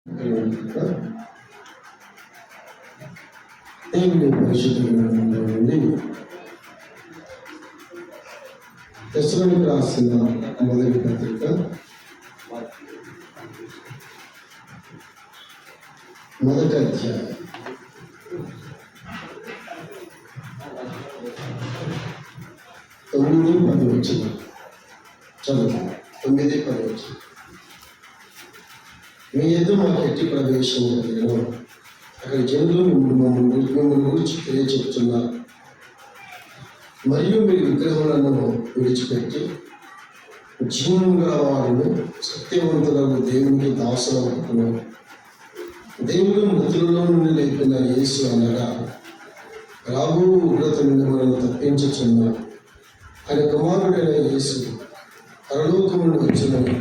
దేవుని పరిశుద్ధ గ్రంథంలో నుండి తెస్సలోనికీయులకు రాసిన మొదటి పత్రిక 1వ అధ్యాయం 9-10 వచనం చదువు. 9-10 వచనం. మీ ఎద్దు మాకు ఎట్టి ప్రవేశం లేదు, అక్కడ జనులు మిమ్మల్ని గురించి తెలియచెప్తున్నారు. మరియు మీరు విగ్రహములను విడిచిపెట్టి జీవముగా వారిని సత్యవంతులను దేవునికి దాసులనుకున్నారు. దేవుడు మృతులలో నుండి లేపిన యేసు అనగా రాబో ఉగ్రత నుండి మనల్ని తప్పించుచున్నాడు. ఆయన కుమారుడైన యేసు పరలోకము నుండి వచ్చినది.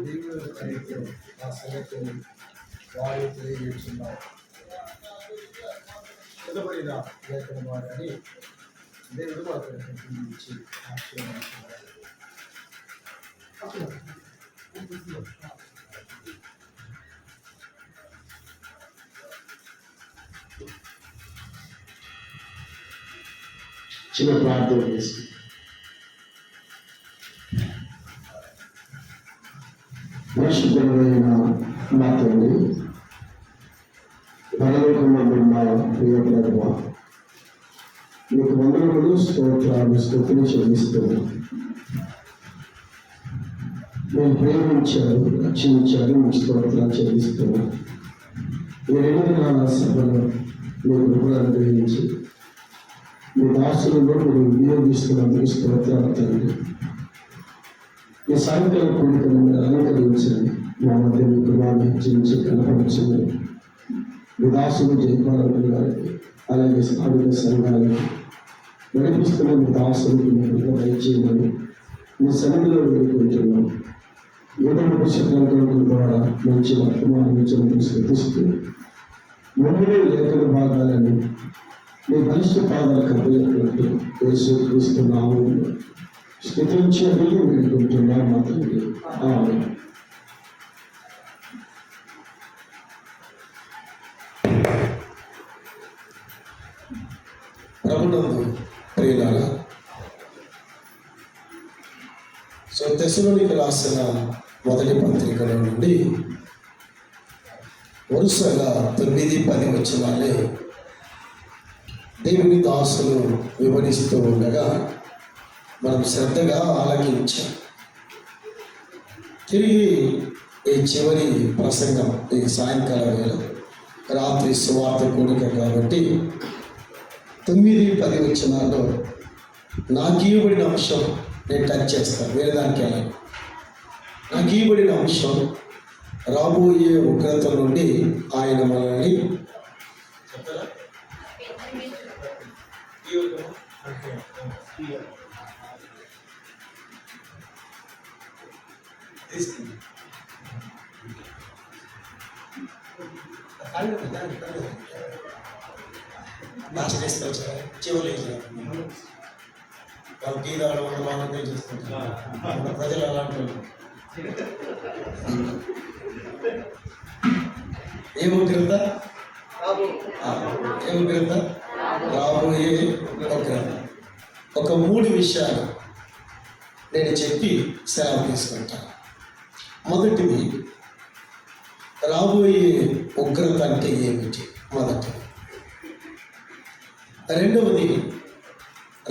దేవుడు ఆ సంగతిని వారు తెలియజేస్తున్నారు. చదవబడిన లేఖన వారిని దేవుడు మాకు ఇచ్చి ఆశీర్వదించున్నారు. చిన్న ప్రార్థన చేసి పరిశుద్ధమైన మా తండ్రి, పరలోకమందు ఉన్న ప్రియ ప్రభువా, మీకు వందనములు, స్తోత్రాలు, స్తుతులు చెల్లిస్తున్నాం. మీరు ప్రేమించారు, రక్షించారు, మీకు స్తోత్రాలు చెల్లిస్తున్నాం. ఈ 2 దినాల సభలో మీరు కృపను అనుగ్రహించి మీ దాసులలో మీరు వినియోగిస్తున్నందుకు స్తోత్రాలు తండ్రి. ఈ సాయంకాల కోరికను మీరు అలంకరించండి. మా మధ్య మీ కృపాన్ని హెచ్చించి కనపరచండి. మీ దాసులు జయపాలకులు గారికి, అలాగే స్థానిక సంఘాలకు నడిపిస్తున్న మీ దాసులకు మీరు దయచేయమని మీ సన్నిధిలో వేడుకుంటున్నాం. ఏదైనా శక్తుల ద్వారా మంచి వర్తమానం స్థుతిస్తూ ముందు లేఖన భాగాలని మీ బలిష్ట పాదాలకు అప్పగినట్టు యేసు క్రీస్తు నామములో స్తుతించి అడిగి వేడుకుంటున్నాం మా తండ్రి. ఆమేన్. ప్రభునందు ప్రియులారా, తెస్సలోనికీయులకు రాసిన మొదటి పత్రికలో నుండి వరుసగా 9-10 వచనాలే దేవుని దాసులు వివరిస్తూ ఉండగా మనం శ్రద్ధగా ఆలకించాం. తిరిగి ఈ చివరి ప్రసంగం, ఈ సాయంకాల వేళ రాత్రి సువార్త కూడిక కాబట్టి 9-10 వచనాల్లో నాకు ఇవ్వబడిన అంశం నేను టచ్ చేస్తాను. వేరే దానికి వెళ్ళాను. నాకు ఇవ్వబడిన అంశం రాబోయే ఉగ్రత నుండి ఆయన మనల్ని చివరి వాళ్ళు గీదాడు వాళ్ళని చూసుకుంటారు. ప్రజలు అలాంటి ఏం ఉగ్రత రాబోయే ఉగ్రత. ఒక 3 విషయాలు నేను చెప్పి సెలవు తీసుకుంటాను. మొదటిది, రాబోయే ఉగ్రత అంటే ఏమిటి మొదటిది. రెండవది,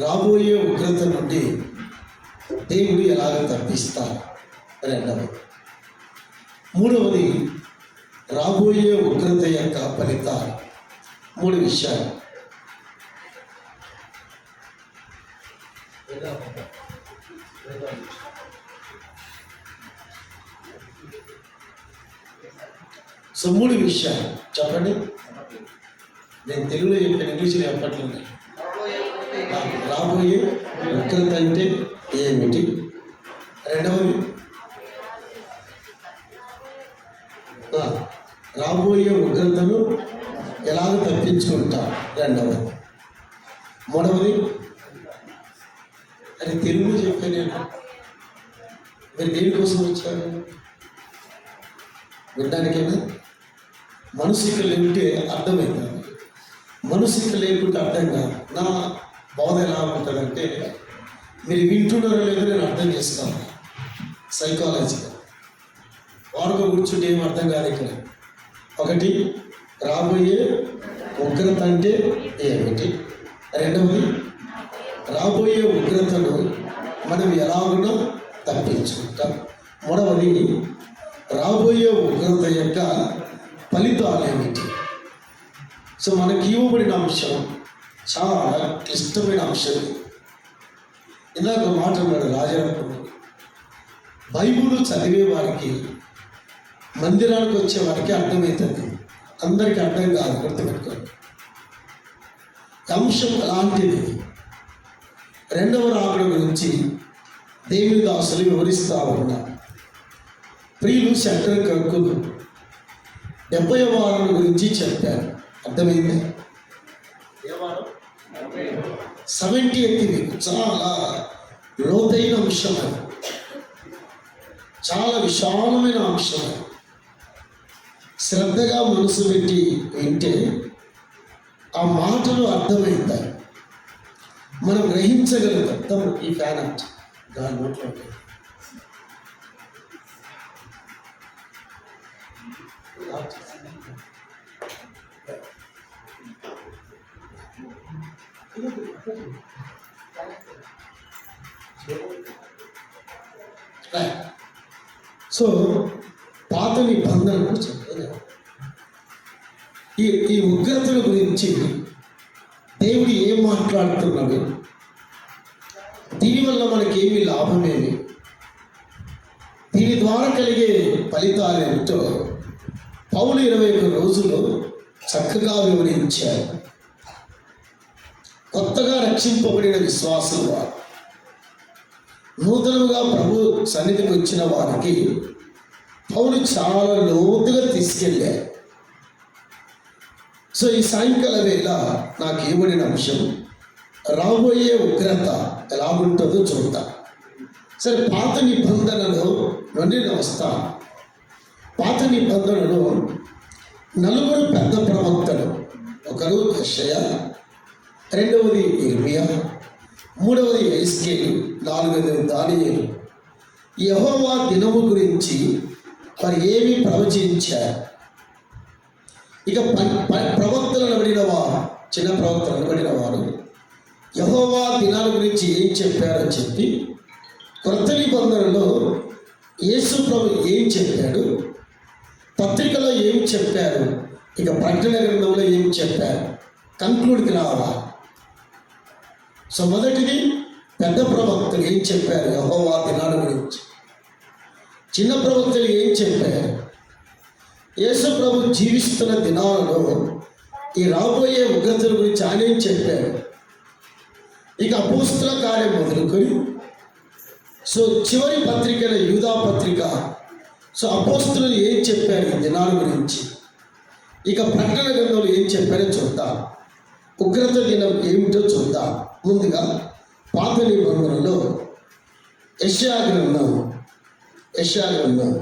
రాబోయే ఉగ్రత నుండి దేవుడు ఎలాగ తప్పిస్తారు రెండవది. మూడవది, రాబోయే ఉగ్రత యొక్క ఫలితాలు. 3 విషయాలు. సో 3 విషయాలు చెప్పండి. నేను తెలుగులో చెప్పాను, ఇంగ్లీష్లో చెప్పట్లేదు. రాబోయే ఉగ్రత అంటే ఏమిటి, రెండవది రాబోయే ఉగ్రతను ఎలాగ తప్పించుకుంటారు రెండవది, మూడవది అని తెలుగులో చెప్పాను నేను. మీరు దేనికోసం వచ్చారు? వినడానికైనా మనసు ఇక్కడ లేకుంటే అర్థమవుతుంది, మనసు ఇక్కడ లేకుంటే అర్థం కాదు. నా బోధ ఎలా ఉంటుందంటే మీరు వింటున్నారో లేదో నేను అర్థం చేసుకోవాలి. సైకాలజీగా వాడుకో కూర్చుంటే ఏం అర్థం కాదు. ఇక్కడ ఒకటి రాబోయే ఉగ్రత అంటే ఏమిటి, రెండవది రాబోయే ఉగ్రతను మనం ఎలాగునో తప్పించుకుంటాం, మూడవది రాబోయే ఉగ్రత యొక్క ఫలితాలు ఏమిటి. సో మనకి ఇవ్వబడిన అంశం చాలా క్లిష్టమైన అంశం. ఇందాక మాట్లాడాడు రాజరత్నం, బైబిల్ చదివే వారికి మందిరానికి వచ్చే వారికి అర్థమవుతుంది, అందరికీ అర్థం కాదు. గుర్తుపెట్టుకోండి, అంశం అలాంటిది. రెండవ రాకడ గురించి దేవుని దాసులు వివరిస్తూ ఉన్నారు. ప్రియులు శంకర కక్కులు 70వ వారం గురించి చెప్పారు. అర్థమైంది? 70th వీక్ చాలా లోతైన అంశం, అది చాలా విశాలమైన అంశం. శ్రద్ధగా మనసు పెట్టి వింటే ఆ మాటలు అర్థమవుతాయి, మనం గ్రహించగలుగుతాం. ఈ ఫ్యాన్ అంటే దాని నోట్లో సో పాత నిబంధనలు కూడా చెప్పారు. ఈ ఉగ్రతల గురించి దేవుడు ఏం మాట్లాడుతున్నాడు, దీనివల్ల మనకేమి లాభమేమి, దీని ద్వారా కలిగే ఫలితాలు ఏమిటో పౌలు 21 రోజులు చక్కగా వివరించారు. కొత్తగా రక్షింపబడిన విశ్వాసులు వారు, నూతనంగా ప్రభు సన్నిధికి వచ్చిన వారికి పౌలు చాలా లోతుగా తీసుకెళ్ళారు. సో ఈ సాయంకాల వేళ నాకు ఇవ్వబడిన అంశం రాబోయే ఉగ్రత ఎలా ఉంటుందో చూద్దాం. సరే, పాత నిబంధనలో నుండి నేను వస్తాను. పాత నిబంధనలో 4 పెద్ద ప్రవక్తలు, ఒకరు యెషయా, రెండవది ఇర్మియా, మూడవది యెహెజ్కేలు, నాలుగవది దానియేలు యెహోవా దినము గురించి వారు ఏమి ప్రవచించారు. ఇక ప్రవక్తలు అనబడిన వారు, చిన్న ప్రవక్తలు అనబడిన వారు యెహోవా దినాల గురించి ఏం చెప్పారో చెప్పి, క్రొత్త నిబంధనలో యేసు ప్రభు ఏం చెప్పాడు, పత్రికలో ఏం చెప్పారు, ఇక ప్రకటన గ్రంథంలో ఏం చెప్పారు, కంక్లూడ్కి రావాలి. సో మొదటిది పెద్ద ప్రవక్తలు ఏం చెప్పారు యెహోవా దినాల గురించి, చిన్న ప్రవక్తలు ఏం చెప్పారు, యేసు ప్రభు జీవిస్తున్న దినాలలో ఈ రాబోయే ఉగ్రతల గురించి ఆయన ఏం చెప్పారు. ఇక అపోస్తల కార్యం మొదలుకొని సో చివరి పత్రికల యూదా పత్రిక, సో అపోస్తలు ఏం చెప్పారు ఈ దినాల గురించి, ఇక ప్రకటన గ్రంథంలో ఏం చెప్పారో చూద్దాం. ఉగ్రత దినం ఏమిటో చూద్దాం. ముందుగా పాత నిబంధనలో యెషయా గ్రంథం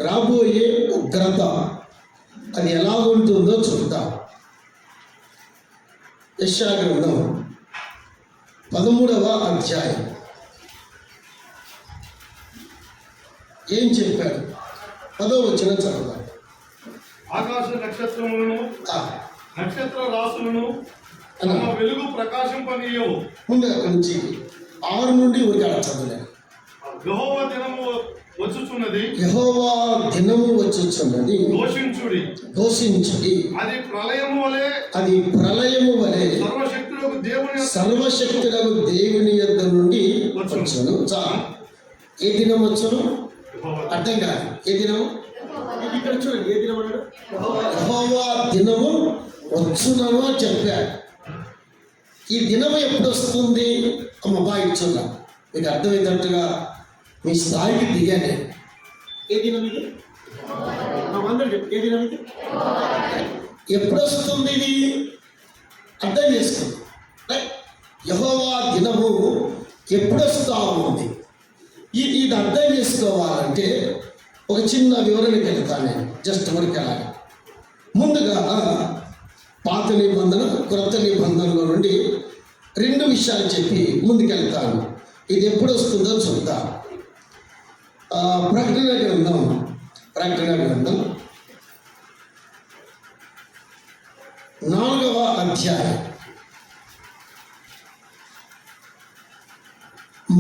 రాబోయే ఉగ్రత అది ఎలా ఉంటుందో చూద్దాం. యెషయా గ్రంథం 13వ అధ్యాయం ఏం చెప్పాడు, 10వ వచనం చదువుతాం. ఆకాశ నక్షత్రములను నక్షత్ర రాసులను తమ వెలుగు ప్రకాశింపనీయవు. ముందు అక్కడి నుంచి 6 నుండి ఊరికి అలా చదవలేదు. యెహోవా దినము వచ్చుచున్నది, యెహోవా దినము వచ్చుచున్నది, ఘోషించుడి. అది ప్రళయము వలె సర్వశక్తులకు దేవుని యొద్ద నుండి వచ్చును. ఏ దినం వచ్చును అర్థం కాదు. ఏ దినము? ఇక్కడ చూడండి, ఏ దినం అన్నాడు? యెహోవా దినము వచ్చునను అని చెప్పాడు. ఈ దినము ఎప్పుడు వస్తుంది అమ్మ బాగా ఇచ్చున్నా మీకు అర్థమయ్యేటట్టుగా మీ స్థాయికి దిగానే. ఏ దినం ఇది? ఏ దినం ఇది? ఎప్పుడు వస్తుంది ఇది అర్థం చేసుకోండి. యెహోవా దినము ఎప్పుడు వస్తూ ఉంది, ఇది అర్థం చేసుకోవాలంటే ఒక చిన్న వివరణకి వెళ్తాను నేను, జస్ట్ వరకు అలాగే. ముందుగా పాత నిబంధన క్రొత్త నిబంధనలో నుండి 2 విషయాలు చెప్పి ముందుకెళ్తాను. ఇది ఎప్పుడు వస్తుందో చూద్దాం. ప్రకటన గ్రంథం 4వ అధ్యాయం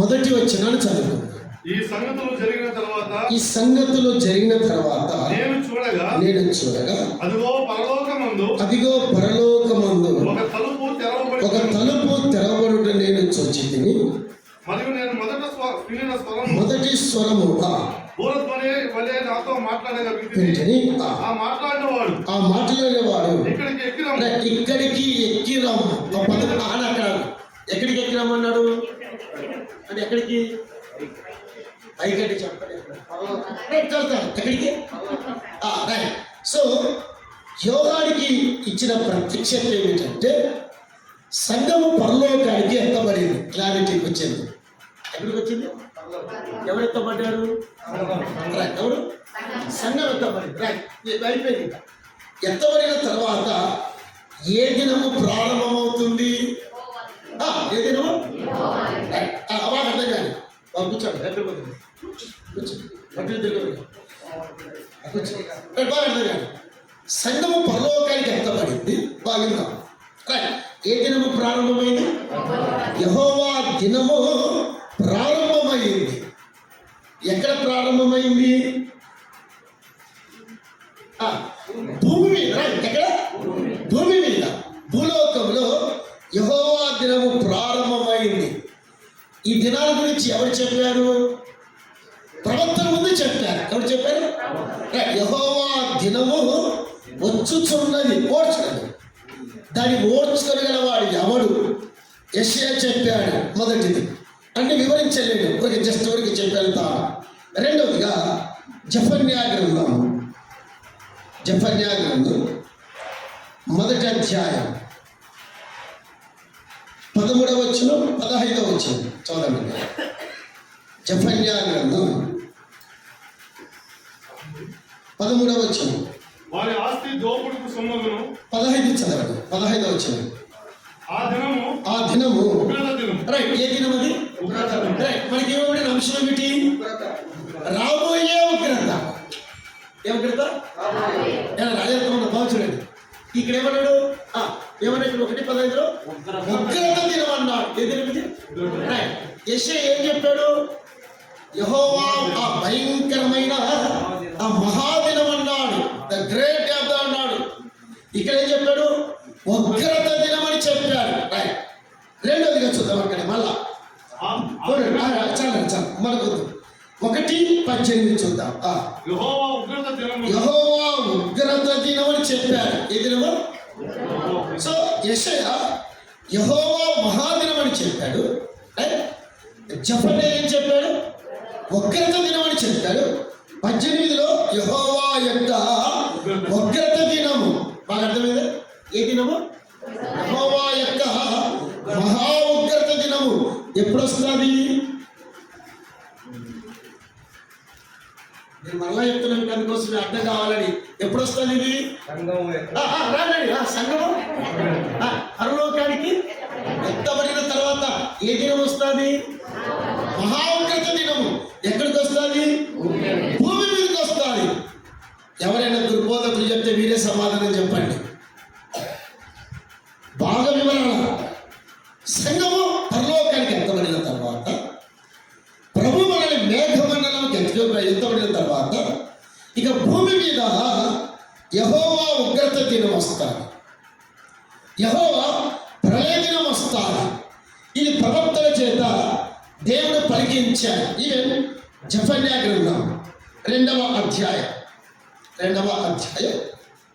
1వ వచనాన్ని చదువుకుందాం. ఈ సంగతులు జరిగిన తర్వాత నేను చూడగా అదిగో పరలోకమందు ఒక తలుపు తెరవబడుట నేను చూచితిని. మరియు నేను మొదటి స్వరము బూరధ్వని వలె నాతో మాట్లాడగా వింటిని. ఆ మాట్లాడేవాడు ఇక్కడికి ఎక్కిరాము. ఎక్కడికి ఎక్కిరామన్నాడు అంటే ఎక్కడికి? పైకి చెప్పండి. ఎక్కడికి? సో యోగానికి ఇచ్చిన ప్రత్యక్షత ఏమిటంటే సంఘము పరలోకానికి ఎత్తబడింది. క్లారిటీకి వచ్చింది. ఎక్కడికి వచ్చింది? ఎవరు ఎత్తబడ్డారు? ఎవరు? సంఘం ఎత్తబడింది. అయిపోయింది. ఎత్తబడిన తర్వాత ఏ దినము ప్రారంభమవుతుంది? ఏ దినము? అలా అర్థం కాదు. కూర్చోండి. ఎక్కడికి పోతుంది? బాగా అర్థం కాదు. సంఘము పరలోకానికి ఎత్తబడింది. బాగుందాం. ఏ దినము ప్రారంభమైంది? యెహోవా దినము ప్రారంభమైంది. ఎక్కడ ప్రారంభమైంది? భూమి మీద. ఎక్కడ? భూమి మీద, భూలోకంలో యెహోవా దినము ప్రారంభమైంది. ఈ దినాల గురించి ఎవరు చెప్పారు? ప్రవక్తల ముందు చెప్పారు. ఎవరు చెప్పారు? యెహోవా దినము వచ్చుచున్నది. ఓడ్చున్నది. దాన్ని ఓడ్చుకోగలవాడు ఎవడు? యెషయా చెప్పాడు. మొదటిది అంటే వివరించలేడు, ఒక జస్ట్ వరకు చెప్పేళ్తా. రెండవదిగా జెఫన్యా గ్రంథం 1వ అధ్యాయం 13వ వచనం 15వ వచనం చదవండి. జెఫన్యా గ్రంథం 13వ వచనం. వారి ఆస్తి దోపుడుకు సొమ్మును 15 చదవండి. 15వ వచనం. ఆ దినము రైట్. ఏ దినం అది? రైట్. మనకి ఇవ్వబడిన అంశం ఏమిటి? రాబోయే ఉగ్రత. ఏ ఉగ్రత? రాజేంద్ర బాగు చూడండి. ఇక్కడ ఏమన్నాడు? ఏమన్నా ఇక్కడ 1:15లో ఉగ్రత దినం అన్నాడు. ఏ దినం ఇది? రైట్. యెషయా ఏం చెప్పాడు? యెహోవా ఆ భయంకరమైన ఆ మహాదినం అన్నాడు. ద గ్రేట్ డే అన్నాడు. ఇక్కడ ఏం చెప్పాడు? ఉగ్రత దినం అని చెప్పాడు. రైట్. రెండోదిగా చూద్దాం. అక్కడ మళ్ళా చాలా మనకు 1:18 చూద్దాం. యెహోవా ఉగ్రత దినం అని చెప్పాడు. ఏ దినము? సో యెషయా యెహోవా మహాదినం అని చెప్పాడు. జెఫన్యా ఏం చెప్పాడు? ఉగ్రత దినం అని చెప్పాడు. 18లో యెహోవా యొక్క ఉగ్రత దినము. బాగా అర్థమైంది? ఏ దినము? యెహోవా యొక్క మహా ఉగ్రత దినము ఎప్పుడు వస్తుంది? నేను మళ్ళా చెప్తున్నాను అందుకోసం అర్థం కావాలని. ఎప్పుడు వస్తుంది ఇది? సంఘము పరలోకానికి ఎత్తబడిన తర్వాత ఏ దినం వస్తుంది? మహా ఉగ్రత దినము. ఎక్కడికి వస్తుంది? భూమి మీదకి వస్తుంది. ఎవరైనా దుర్బోధకులు చెప్తే మీరే సమాధానం చెప్పండి. బాగా వివరణ. సంఘము పరలోకానికి ఎత్తబడిన తర్వాత, ప్రభు మనల్ని మేఘమండలంకి ఎత్తబడిన తర్వాత ఇక భూమి మీద యెహోవా ఉగ్రత దినం వస్తుంది. యెహోవా ప్రళయ దినం వస్తుంది. ఇది ప్రవక్తల చేత దేవుడు పలికించాడు. ఈవెన్ జెఫన్యా గ్రంథం 2వ అధ్యాయం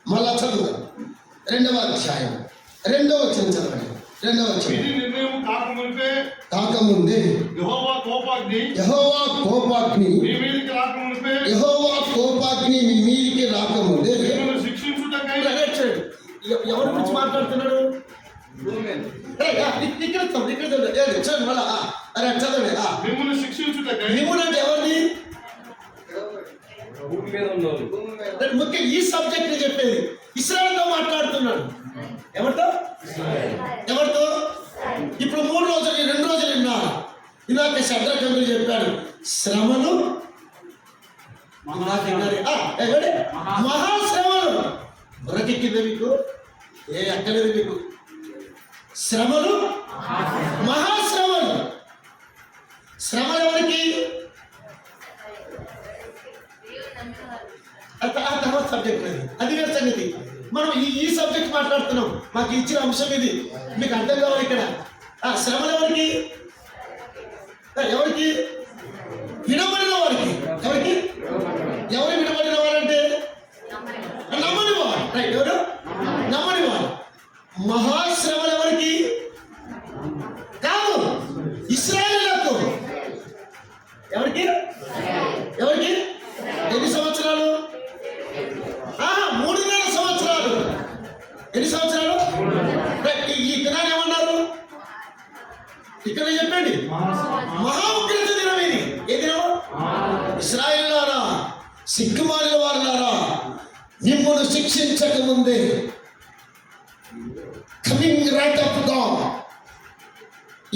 మళ్ళా చదువు. 2వ అధ్యాయం 2వ వచనం చదవండి. 2వ వచనం. కాకముందే యెహోవా కోపాగ్ని మీ మీదికి రాకముందే. ఎవరి గురించి మాట్లాడుతున్నాడు? ఇక్కడ చూడండి మళ్ళా. చదవండి. మిమ్మును అంటే ఎవరిని? భూమి మీద ఉన్నోళ్ళు. నేను ముఖ్యంగా ఈ సబ్జెక్ట్ చెప్పేది. ఇశ్రాయేలుతో మాట్లాడుతున్నాడు. ఎవరితో? ఎవరితో? ఇప్పుడు 3 రోజులు 2 రోజులు విన్నారు. ఇలాగ శబ్దకంతులు చెప్పాడు శ్రమలు మహాశ్రమలు. బుర్రకెక్కింది మీకు? ఎక్కలేదు మీకు? శ్రమలు మహాశ్రమలు. శ్రమలు ఎవరికి? ఆ తర్వాత సబ్జెక్ట్ అది వేరే సంగతి. మనం ఈ సబ్జెక్ట్ మాట్లాడుతున్నాం. మాకు ఇచ్చిన అంశం ఇది. మీకు అర్థం కావాలి ఇక్కడ. శ్రమలు ఎవరికి? ఎవరికి? వినబడిన వారికి. ఎవరికి? ఎవరు వినబడిన వారంటే నమ్మని వారు. రైట్. ఎవరు? నమ్మని వారు. మహాశ్రమలు ఎవరికి? కాదు, ఇశ్రాయేలులకు. ఎవరికి? ఎవరికి? ఎన్ని సంవత్సరాలు? 3.5 సంవత్సరాలు. ఎన్ని సంవత్సరాలు? ఈ దినాన్ని ఏమన్నారు? ఇక్కడ చెప్పండి. మహా ఉగ్రత దినం ఇది. ఏ దినం? ఇశ్రాయేలులారా, సిగ్గుమాలిన వారులారా, మిమ్మల్ని శిక్షించక ముందే కమింగ్ రైట్ ఆఫ్ గాడ్,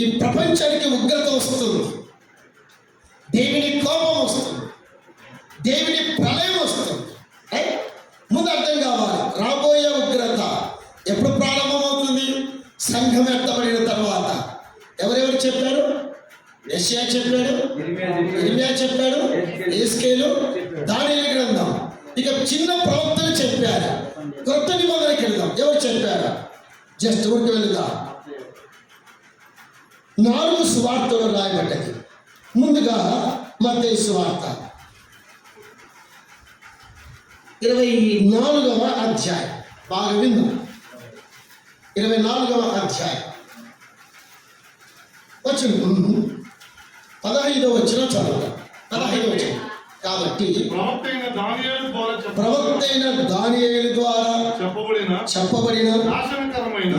ఈ ప్రపంచానికి ఉగ్రత వస్తుంది. దేవుని కోపం వస్తుంది. దేవుని ప్రళయం వస్తుంది. ముందు అర్థం కావాలి. రాబోయే ఉగ్రత ఎప్పుడు ప్రారంభమవుతుంది? సంఘం ఎత్తబడిన తర్వాత. ఎవరెవరు చెప్పారు? యెషయా చెప్పాడు, ఇర్మీయా చెప్పాడు, యెహెజ్కేలు, దానియేలు గ్రంథం. ఇక చిన్న ప్రవక్తలు చెప్పారు. కొత్త నిబంధనకి వెళ్దాం. ఎవరు చెప్పారు? జస్ట్ ఊరికి వెళ్దాం. 4 సువార్తలు రాయబడ్డది. ముందుగా మత్తయి సువార్త 24వ అధ్యాయం. బాగా విందాం. 24వ అధ్యాయం వచ్చిన 15వ వచ్చిన చదువు. 15వ వచ్చిన కాబట్టి ప్రవక్తైన దానియేలు ద్వారా చెప్పబడిన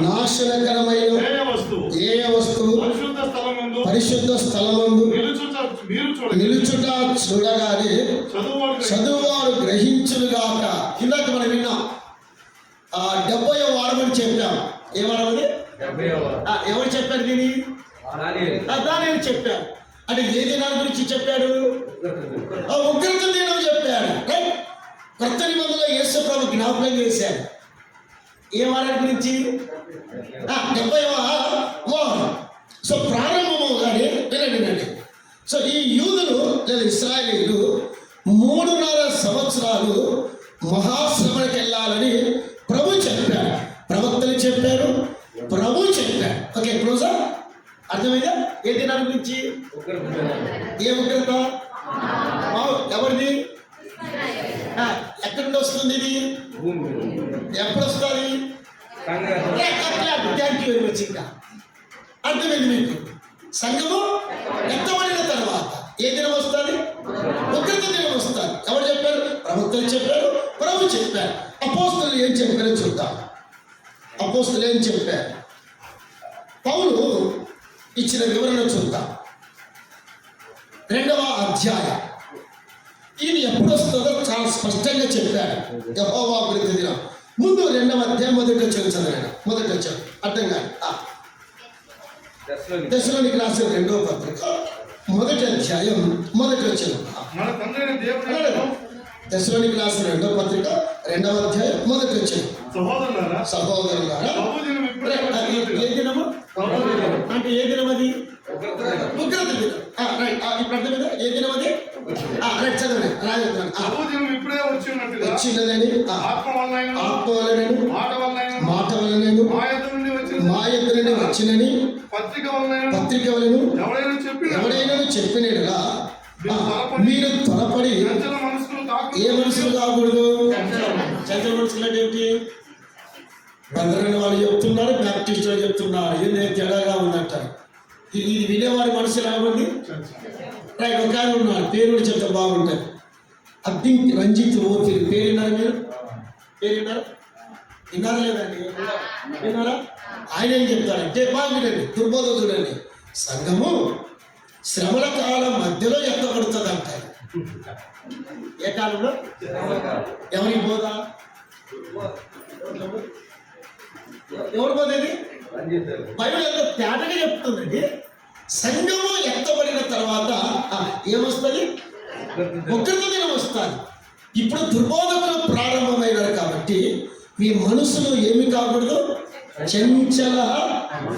నాశనకరమైన ఏ వస్తువు పరిశుద్ధ స్థలమందు నిలుచుట చూడగానే చదువువారు గ్రహించుగాక. ఇందాక మనం విన్నాం 70వ వారమని చెప్పాం. ఏ వారమని? ఎవరు చెప్పారు దీన్ని? దానియేలు చెప్పారు. అంటే ఏ దినాల గురించి చెప్పాడు? ఉగ్రత దినం చెప్పాడు. కొత్త నిబంధనలో యేసు ప్రభు జ్ఞాపకం చేశాడు. ఏ వారం గురించి? 70వ వారం. సో ప్రారంభమవుగానే వినండి. సో ఈ యూదులు లేదా ఇశ్రాయేలీయులు 3.5 సంవత్సరాలు మహాశ్రమకి వెళ్ళాలని ప్రభు చెప్పారు. ప్రవక్తలు చెప్పారు, ప్రభు చెప్పారు. ఓకే, క్లోజా? అర్థమైందా? ఏ దినాల గురించి? ఏ ఉగ్రత? ఎవరిది? ఎక్కడి నుండి వస్తుంది ఇది? ఎప్పుడు వస్తుంది? Thank you very much. ఇంకా అర్థమైంది మీకు? సంఘము ఎత్తబడిన తర్వాత ఏ దినం వస్తుంది? ఉగ్రత దినం వస్తుంది. ఎవరు చెప్పారు? ప్రవక్తలు చెప్పారు, ప్రభు చెప్పారు. అపోస్తలులు ఏం చెప్పారో చూద్దాం. అపోస్తలులు ఏం చెప్పారు? పౌలు ఇచ్చిన వివరణ చూద్దాం. 2వ అధ్యాయం. ఇది ఎప్పుడు వస్తుందో చాలా స్పష్టంగా చెప్పారు. యెహోవా ఉగ్రత దినం. ముందు 2వ అధ్యాయం మొదటి చదవండి. మొదటి వచ్చాడు అర్థం కాదు. దశలోనికి రాసిన 2వ పత్రిక 1వ అధ్యాయం మొదటి వచ్చాడు. దశలోనికి రాసిన 2వ పత్రిక 2వ అధ్యాయం మొదటి వచ్చాడు. సహోదరులారా, ఏ దినము అంటే ఏ దినం అది? ఉగ్రత దినం. ఇప్పుడు అర్థమైందా? ఏ దినం అది? రైట్, చదవండి. వచ్చినదని ఆత్మ వలనను మాట వలనను మా యొద్ద నుండి వచ్చినని పత్రిక వలన ఎవడైనా చెప్పినట్టుగా మీరు త్వరపడి ఏ మనసులు కాకూడదు. చంద్ర మనసులు అంటే ఏమిటి? బ్రదర్ వాళ్ళు చెప్తున్నారు, బ్యాప్టిస్ట్ వాళ్ళు చెప్తున్నారు. ఇది తేడాగా ఉందంటారు. ఇది వినేవారి మనసు ఎలా ఉంది? రైట్. ఒక ఆయన ఉన్నారు, పేరు చెప్తే బాగుంటుంది. అద్దింకి రంజిత్ ఓపిరి. పేరు విన్నారు మీరు? పేరు విన్నారు? విన్నారా లేదండి? విన్నారా? ఆయన ఏం చెప్తారంటే బాగా వినండి, దుర్బోధ చూడండి. సంఘము శ్రమల కాలం మధ్యలో ఎత్తబడుతుంది అంటారు. ఏ కాలంలో? ఎవరికి బోధ? ఎవరు బోధ ఇది? బైబిల్ ఎంత తేటగా చెప్తుందండి. సంఘము ఎత్తబడిన తర్వాత ఏమొస్తుంది? ఉగ్రత దినం వస్తుంది. ఇప్పుడు దుర్బోధకులు ప్రారంభమైనారు కాబట్టి మీ మనసులు ఏమి కాకూడదు? చంచల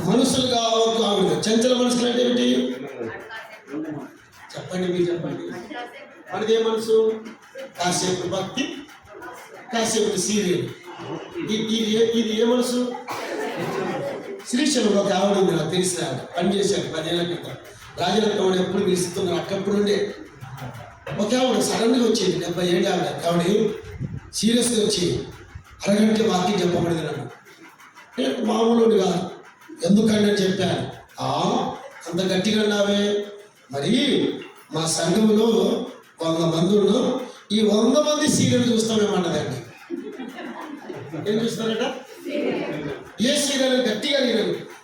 మనసులు కాకూడదు. చంచల మనసులు అంటే ఏమిటి? చెప్పండి, మీరు చెప్పండి. మనది ఏ మనసు? కాసేపు భక్తి, కాసేపు సీరియల్. ఇది ఏ మనసు? శ్రీశైలం ఒక ఆవిడ ఉంది, నాకు తెలిసిన పనిచేశాడు 10 ఏళ్ల క్రితం. రాజరత్నం ఎప్పుడు పిలుస్తున్నారు అక్కప్పుడు ఉండే. ఒక ఆవిడ సడన్గా వచ్చేది, 70 ఏళ్ళ ఆవిడ సీరియస్గా వచ్చి అరగంట వాక్యం చెప్పబడింది నన్ను. మామూలుడు కాదు. ఎందుకంటే చెప్పాను, అంత గట్టిగా అన్నావే. మరి మా సంఘంలో 100 మంది ఉన్నాం, ఈ 100 మంది సీరియల్ చూస్తామేమన్నదండి. ఏం చూస్తారట? ఏ సీరియల్? గట్టిగా నేను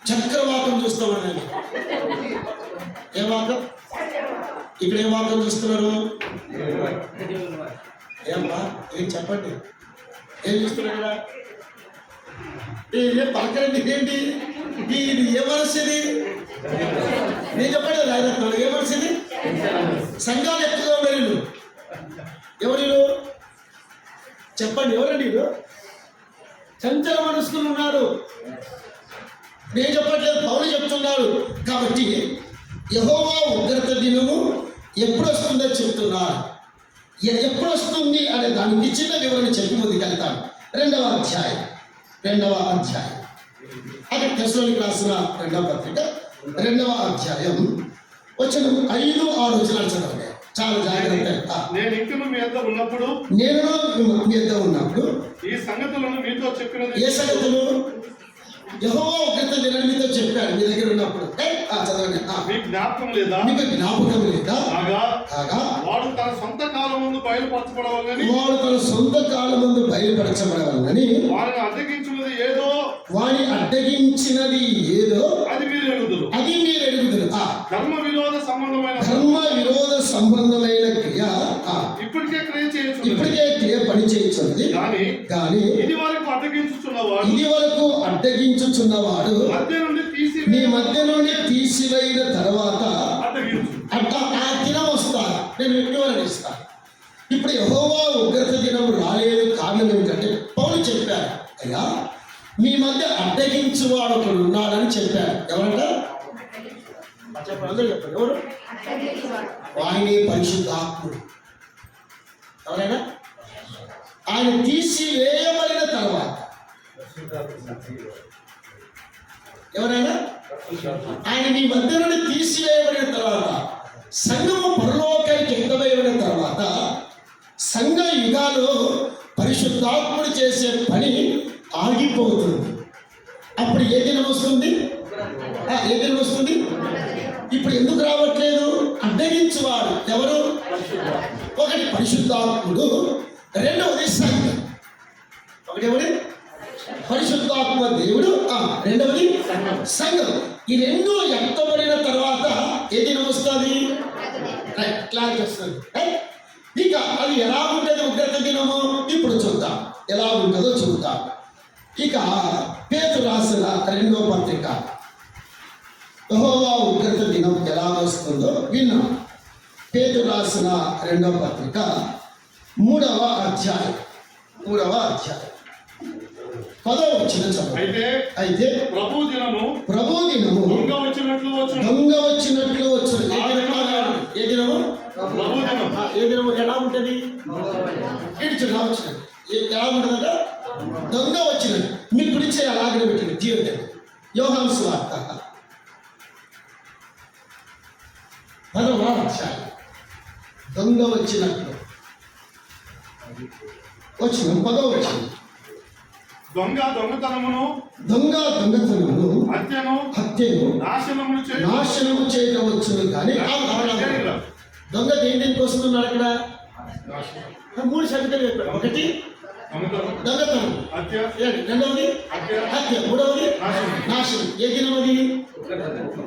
చక్రవాకం చూస్తామన్నది. ఏ వాకం? ఇక్కడ ఏ వాకం చూస్తున్నారు? ఏమ్మా ఏం చెప్పండి, ఏం చూస్తున్నారు కదా? ఏ పలకరండి, ఏంటి ఇది? ఏ మనసు ఇది? నేను చెప్పండి రాజరత్నాలు, ఏ మనసు ఇది? సంఘాలు ఎక్కువగా ఉన్నారు. ఎవరు చెప్పండి? ఎవరండి వీళ్ళు? చంచల మనస్కులు ఉన్నారు. నేను చెప్పట్లేదు, పౌలు చెప్తున్నాడు. కాబట్టి యెహోవా ఉగ్రత దినము ఎప్పుడు వస్తుందో చెప్తున్నారు. ఎప్పుడు వస్తుంది అనే దానికి చిన్న వివరణ చెప్పి ముందుకెళ్తాను. 2వ అధ్యాయం అక్కడ తెస్సలోనికీయులకు రాసిన 2వ పత్రిక 2వ అధ్యాయం వచ్చిన 5-6 వచనాలు చదవండి. చాలా జాగ్రత్త. నేను ఇంకను మీ యొద్ద ఉన్నప్పుడు ఈ సంగతులను మీతో చెప్పినది. ఏ సంగతులు? యెహోవా ఉగ్రత దినాన్ని మీతో చెప్పాడు మీ దగ్గర ఉన్నప్పుడు. చదవండి. మీకు జ్ఞాపకం లేదా? మీకు జ్ఞాపకం లేదా? కాగా వాడు తన సొంత కాలం ముందు బయలుపరచబడవాలని వారిని అడ్డగించినది ఏదో అది మీరు ఎరుగుదురు. ధర్మ విరోధ సంబంధమైన క్రియ ఇప్పటికే క్రియ పని చేయించున్నది. కానీ ఇది వరకు అడ్డగించుచున్నవాడు మీ మధ్య నుండి తీసివేయిన తర్వాత ఆ దినం వస్తా. నేను వివరణ ఇస్తాను. ఇప్పుడు యెహోవా ఉగ్రత దినం రాలేదు. కారణం ఏమిటంటే పౌలు చెప్పారు, అయ్యా మీ మధ్య అడ్డగించువాడు ఒకడు ఉన్నాడని చెప్పారు. ఎవరంట? చెప్పండి, అందరూ చెప్పండి. ఎవరు? ఆయనే పరిశుద్ధాత్ముడు. ఎవరైనా ఆయన తీసివేయబడిన తర్వాత ఎవరైనా ఆయన మీ మధ్య నుండి తీసివేయబడిన తర్వాత సంఘము పరలోకానికి ఎక్కబడిన తర్వాత సంఘ యుగాలు పరిశుద్ధాత్ముడు చేసే పని ఆగిపోతుంది. అప్పుడు ఏ దినం వస్తుంది? ఇప్పుడు ఎందుకు రావట్లేదు? అడ్డగించువాడు ఎవరు? ఒకటి పరిశుద్ధాత్ముడు, రెండవది సంఘం. ఒకటి ఎవరి? పరిశుద్ధాత్మ దేవుడు, రెండవది సంఘం. ఈ రెండు ఎత్తబడిన తర్వాత ఏ దినం వస్తుంది? క్లారిటీ వస్తుంది. ఇక అది ఎలా ఉంటుంది ఉగ్రత దినము? ఇప్పుడు చూద్దాం ఎలా ఉంటుందో చూద్దాం. ఇక పేతురు రాసిన 2వ పత్రిక యెహోవా ఉగ్రత దినం ఎలా వస్తుందో విన్నాం. పేతురు రాసిన 2వ పత్రిక 3వ అధ్యాయం 10వ వచనం చదవండి. అయితే ప్రభు దినము దొంగ వచ్చినట్లు వచ్చును. ఏ దినము? ఏ దినము ఎలా ఉంటుంది? ఎలా ఉంటుందట? దొంగ వచ్చినట్టు. మీరు పిలిచే అలాగే పెట్టండి. జీవితం యోహాను సువార్త 10వ అధ్యాయం. దొంగ వచ్చినట్లు వచ్చిన 10వ వచనం. దొంగతనమును హత్యను నాశనము చేయవచ్చును. కానీ దొంగ దేనికి వస్తున్నాడు? అక్కడ 3 సంగతులు చెప్పాడు. ఒకటి దొంగతనం, రెండవది హత్య, మూడవది నాశనం. ఏ దినం అది?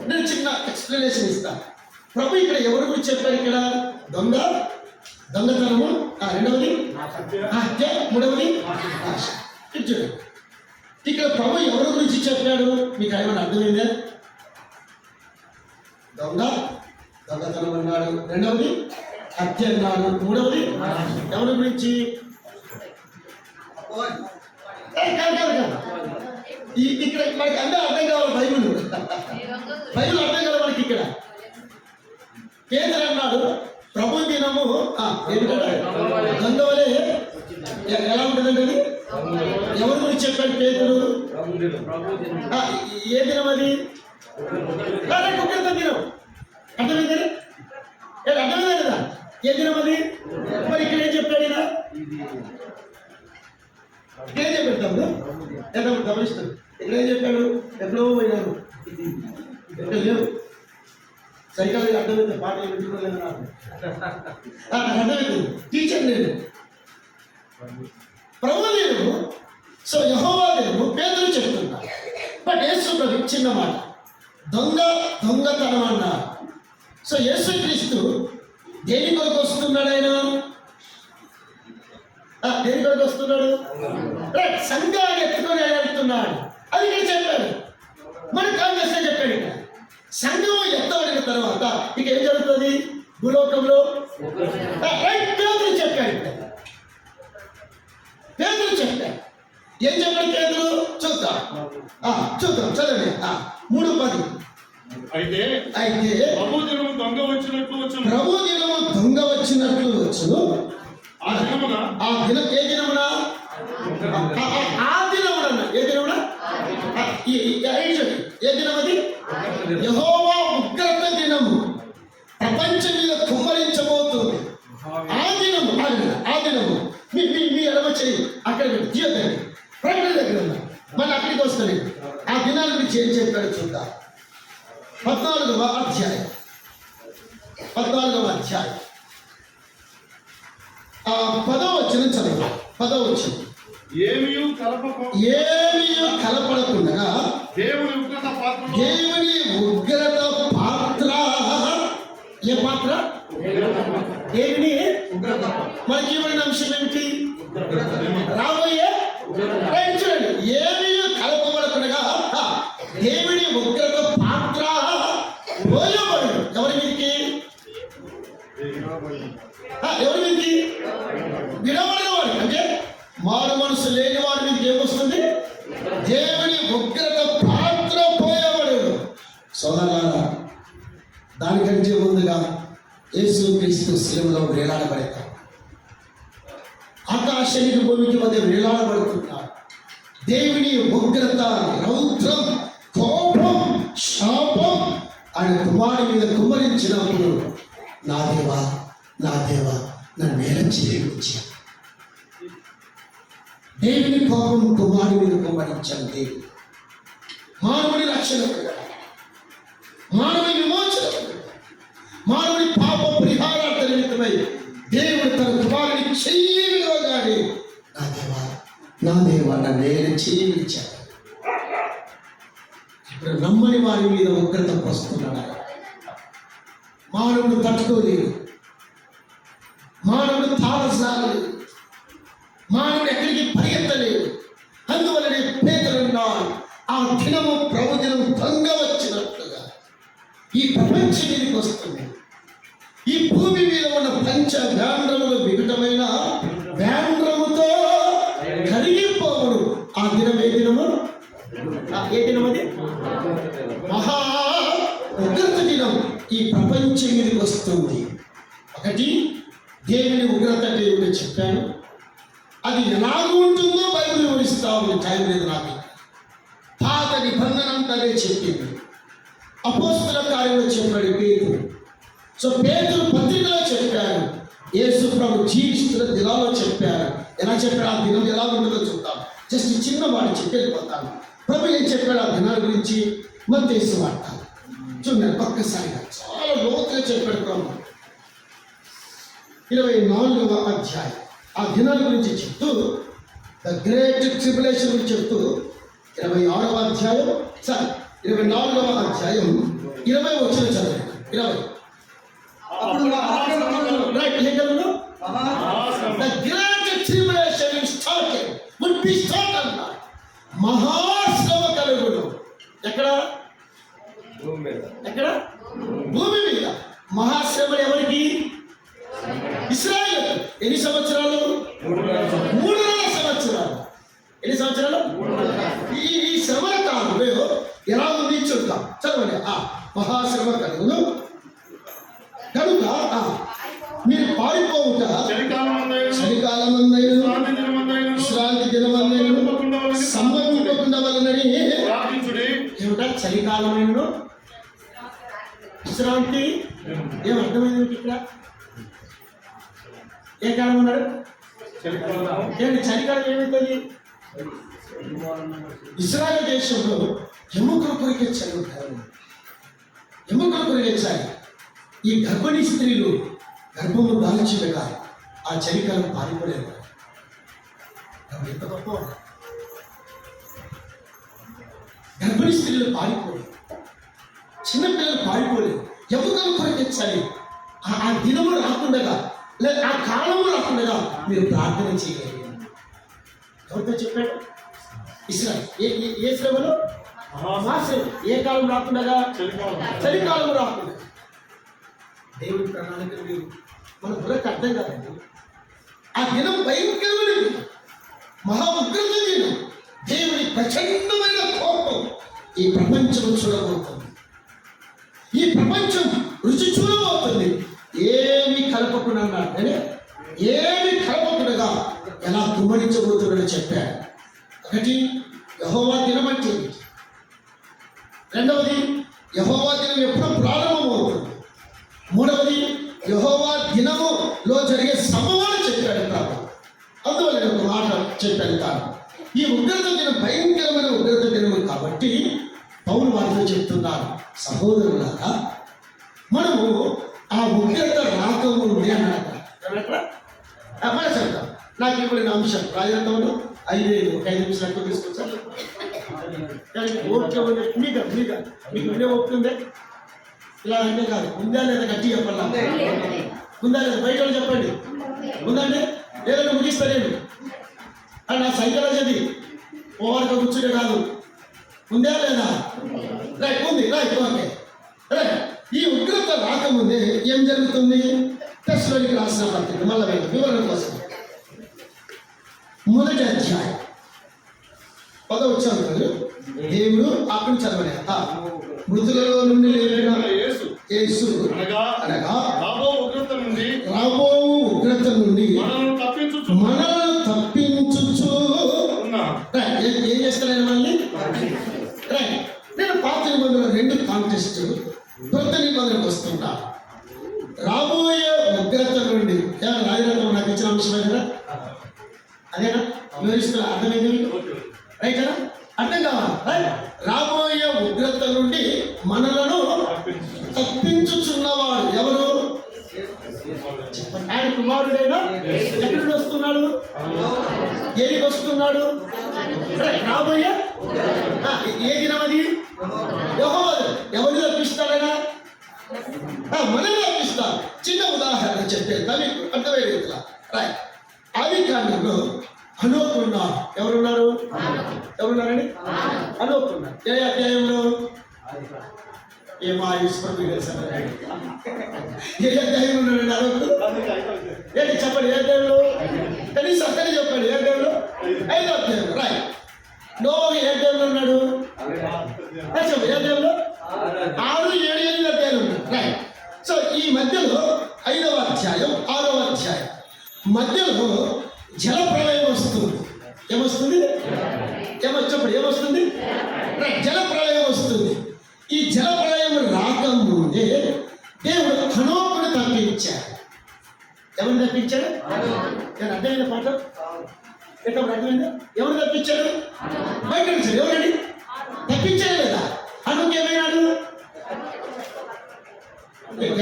నేను చిన్న ఎక్స్ప్లెనేషన్ ఇస్తాను. ప్రభు ఇక్కడ ఎవరి గురించి చెప్పారు? ఇక్కడ దొంగ దొంగతనము, రెండవది హత్య, మూడవది ఆశ. ఇది చూడండి, ఇక్కడ ప్రభు ఎవరి గురించి చెప్పాడు మీకు ఏమైనా అర్థమైందా? దొంగతనం అన్నాడు, రెండవది హత్య అన్నాడు, మూడవది ఎవరి గురించి? ఇక్కడ మనకి అన్నీ అర్థం కావాలి. బైబిల్ అర్థం కావాలి మనకి. ఇక్కడ పేతురు అన్నాడు ప్రభు దినము గంగవలే ఎలా ఉంటుందండి అది? ఎవరి గురించి చెప్పాడు పేతురు? ఏ దినం అది? కుక్కలతో దినం. అర్థమైంది అర్థమైందా కదా? ఏ దినం అది? మరి ఇక్కడ ఏం చెప్పాడు? ఇలా ఏం చెప్పాడు తమ్ముడు? ఎలా గమనిస్తాడు? ఇక్కడ ఏం చెప్పాడు? ఎప్పుడో పోయినారు, ఎక్కడ లేవు. సైకాలజీ అర్థమైంది, పాటలు పెట్టుకోలేదు నాకు అర్థమైంది. టీచర్ నేను ప్రభు నేను. సో యెహోవా నేను పేతురు చెప్తున్నా. బట్ యేసు ప్రభు చిన్న మాట, దొంగతనం అన్నారు. సో యేసుక్రీస్తు దేని కొరకు వస్తున్నాడు? ఆయన దేని కొరకు వస్తున్నాడు? సంఘాన్ని ఎత్తుకొని ఆయన వెళ్తున్నాడు. అది ఇక్కడ చెప్పాడు. మన కాంగ్రెస్ చెప్పాడు. ఇక్కడ సంఘం ఎత్తబడిన తర్వాత ఇక ఏం జరుగుతుంది భూలోకంలో? పేతురు చెప్పాడు. పేతురు చెప్పాడు. ఏం చెప్పాడు పేతురు? చూద్దాం చదవండి. 3:10. అయితే ప్రభు దినము దొంగ వచ్చినట్లు వచ్చును. ఆ దినమున ఏ దినమున? ఏ దినమున? ఏ దినం అది? యెహోవా ఉగ్రత దినము ప్రపంచం మీద కుమ్మరించబోతుంది. ఆ దినము మీ ఎడమ చేయి అక్కడ తీయదండి, ప్రకటన దగ్గర ఉన్నా, మళ్ళీ అక్కడికి వస్తుంది. ఆ దినాల గురించి ఏం చెప్పాడు చూద్దాం. 14వ అధ్యాయం 10వ వచనం చదువు. 10వ వచనం. ఏమియు కలపడకుండా దేవుని ఉగ్రత పాత్ర. ఏ పాత్ర? దేవుని మనకి ఇవ్వడిన అంశం ఏమిటి? రాబోయే చూడండి, ఏమి కలపబడకుండా దేవుని ఉగ్రత పాత్ర పోయబడు. ఎవరి మీదకి? విడబడిన వాడు, అంటే మారు మనసు లేని వాడి మీదకి ఏమొస్తుంది? దేవుని ఉగ్రత పాత్ర పోయబడు. సోదరులారా, దానికంటే ముందుగా యేసుక్రీస్తు శిలువలో వేలాడబడతాడు. ఆకాశానికి భూమికి మధ్య వేలాడబడుతున్నాడు. దేవుని ఉగ్రత, రౌద్రం, కోపం, శాపం ఆయన కుమారుడి మీద కుమ్మరించినప్పుడు నా దేవా నన్ను నేరం చేయవచ్చు. దేవుని కోపం కుమారుడి మీద కుమ్మరించాను. దేవుడు మానవుడి రక్షణ, మానవుడి విమోచన, మానవుడి పాప పరిహారార్థ నిమిత్తమై దేవుడు తన కుమారుని చెయ్యగానే నా దేవా నన్ను నేరం చేయనిచ్చాడు. ఇప్పుడు నమ్మని వారి మీద ఉగ్రత వస్తున్నాడు. మానవుడు తట్టుకోలేదు, మానవుడు తారసాగలేదు, మానవుడు ఎక్కడికి పరిగెత్తలేదు. అందువలనే పేతురున్నాడు, ఆ దినము ప్రభు దినం దొంగ వచ్చినట్లుగా ఈ ప్రపంచం మీదకి వస్తుంది. ఈ భూమి మీద ఉన్న పంచ వ్యాండ్రములు వికటమైన వ్యాండ్రముతో కరిగిపోవుడు. ఆ దినం ఏ దినము? ఏ దినం అది? మహా ఉగ్రత దినం ఈ ప్రపంచం మీదకి వస్తుంది. ఒకటి దేవుని ఉగ్రత దేవుడు చెప్పాను. అది ఎలాగూ ఉంటుందో బైబిల్ వివరిస్తా ఉంది. టైం లేదు నాకు. పాత నిబంధన అంతానే చెప్పింది. అపోస్తల కార్యంలో చెప్పాడు పేతురు. సో పేతురు పత్రికలో చెప్పారు, యేసు ప్రభు జీవిస్తున్న దినాల్లో చెప్పారు. ఎలా చెప్పాడు? ఆ దినం ఎలా ఉంటుందో చూద్దాం. జస్ట్ చిన్న వాడు చెప్పేళ్ళిపోతాను. ప్రభు ఏం చెప్పాడు ఆ దినాల గురించి? మత్తయి వార్త చూడండి ఒక్కసారిగా, చాలా లోతుగా చెప్పాడు ప్రభు. 24వ అధ్యాయం ఆ దినాల గురించి చెప్తూ, ద గ్రేట్ ట్రిబులేషన్ గురించి చెప్తూ 26వ అధ్యాయం 24వ అధ్యాయం 20 వచ్చిన చదవండి. 20 అప్పుడు right. The great tribulation is started. Would be started. మహాశ్రమ కలుగును. ఎక్కడ? ఎక్కడ? భూమి మీద. మహాశ్రమలు ఎవరికి? ఇశ్రాయేలు. ఎన్ని సంవత్సరాలు? 3.5 సంవత్సరాలు. ఎన్ని సంవత్సరాలు? ఈ శ్రమల కాలంలో ఎలా ఉంది చూద్దాం. చదవండి. మహాశ్రమ కలుగును కనుక మీరు పారిపోవుట చలికాలమందైనను విశ్రాంతి దినమందైనను సంభవింపకుండా వలనని. ఏమిటా చలికాలమైనను విశ్రాంతి? ఏమర్థమైంది మీకు ఇక్కడ? ఏ కాలం ఉన్నాడు? ఏంటి చలికాలం ఏమైతుంది? ఇజ్రాయెల్ దేశంలో ఎముకలు కొరికే చలి ఉంటారు. ఎముకలు కొరికే చలి. ఈ గర్భిణీ స్త్రీలు గర్భము దాల్చినగా ఆ చలికాలం పారిపోలేదు. ఎంత గొప్ప గర్భిణీ స్త్రీలు పారిపోలేదు, చిన్నపిల్లలు పారిపోలేదు. ఎముకలు కొరికే చలి. ఆ దినము రాకుండగా లేదా ఆ కాలము రాకుండగా మీరు ప్రార్థన చేయలేదు. ఎవరితో చెప్పాడు? ఇస్రాయేల్. ఏ శ్రమలో? మహాశ్రమ. ఏ కాలం రాకుండగా? చలికాలం రాకుండా. దేవుడి ప్రణాళికలు మీరు మన బుర్రకు అర్థం కాదండి. ఆ దినం భయంకరమైనది, మహా ఉగ్రత దినం. దేవుడి ప్రచండమైన కోపం ఈ ప్రపంచం చూడబోతుంది. ఈ ప్రపంచం రుచి చూడబోతుంది. ఏమి కలపకుండా అన్నాడు. ఏమి కలపకుండా ఎలా కుమ్మరించబోతున్నాడో చెప్పాడు. ఒకటి, యెహోవా దినం అంటే. రెండవది, యెహోవా దినం ఎప్పుడు ప్రారంభమవుతుంది. మూడవది, యెహోవా దినములో జరిగే సంభవాలు చెప్పాడు కాదు. అందువల్ల ఒక మాట చెప్పాడు కాదు. ఈ ఉగ్రత దినం భయంకరమైన ఉగ్రత దినము కాబట్టి పౌలు వారితో చెప్తున్నారు, సహోదరులారా మనము ఆ ఉగ్రత రాకముందే అన్నాడు. మన చెప్తాం. నాకు ఇవ్వబడిన అంశం రాజంతంలో 5 నిమిషాలు తీసుకొచ్చాను. ఓకే మీకు వినే ఒప్పుకుందే. ఇలా అంటే కాదు, ఉందా లేదా గట్టి చెప్పాలా? ఉందా లేదా? బయట వాళ్ళు చెప్పండి. ఉందండి లేదంటే ముగిస్తా నేను. అని నా సైకాలజీ అది ఓవర్గా కూర్చునే కాదు. ఉందా లేదా? రైట్, ఉంది. Right, okay. రైట్. ఈ ఉగ్రత రాకముందే ఏం జరుగుతుంది? టెస్ట్లోనికి రాసిన పత్రిక మళ్ళీ వివరణ కోసం 1వ అధ్యాయం 10వ వచనం. దేవుడు అప్పుడు చదవలే. మృతులలో నుండి లేపిన యేసు అనగా రాబో ఉగ్రత నుండి మనల్ని తప్పించుచు ఏం చేస్తాను మళ్ళీ. రైట్. నేను పాత నిబంధనలు 2 కాంటెస్ట్ కొత్త నిబంధనకు వస్తుంటా. రాబోయే ఉగ్రత నుండి రాజరత్నం నాకు ఇచ్చిన అంశమే కదా, అదేనా వివరిస్తున్నా? అర్థమైంది మీకు? రైట్ కదా? అర్థం కావాలి. రైట్. రాబోయే ఉగ్రత నుండి మనలను తప్పించుచున్నవాడు ఎవరు? ఆయన కుమారుడైనా ఎక్కడి నుండి వస్తున్నాడు? ఏడికి వస్తున్నాడు? రాబోయే ఏ దినం అది? యెహోవా. ఎవరిని తప్పిస్తాడైనా? మనల్ని తప్పిస్తాడు. చిన్న ఉదాహరణ చెప్పేది మీకు అర్థమయ్యే రీతిలో. రైట్. ఆది కాండంలో హనోకు ఉన్నారు. ఎవరున్నారండి? హనోకు ఉన్నారు. ఏ అధ్యాయంలో? ఏమా ఈశ్వరుడు తెలుసా? ఏ అధ్యాయంలో ఉన్నాడండి హనోకు? ఏంటి చెప్పండి. ఏ అధ్యాయంలో? కనీసం అక్కడే చెప్పండి. ఏ అధ్యాయంలో? 5వ అధ్యాయం. రైట్. నోవహు ఏ అధ్యాయంలో ఉన్నాడు? చెప్పండి. ఏ అధ్యాయంలో? 6, 7, 8 అధ్యాయాలు ఉన్నాయి. రైట్. సో ఈ మధ్యలో 5వ అధ్యాయం 6వ అధ్యాయం మధ్యలో జల ప్రళయం వస్తుంది. ఏమొస్తుంది? చెప్పండి. ఏమొస్తుంది? జల ప్రళయం వస్తుంది. ఈ జల ప్రళయం రాకముందే దేవుడు హనోకును తప్పించాడు. ఎవరిని తప్పించాడు? నేను అర్థమైన పాట ఎట్లా అర్థమైందా? ఎవరు తప్పించాడు? బయట వచ్చాడు. ఎవరండి తప్పించాడు లేదా? హనోకు ఏమైనాడు?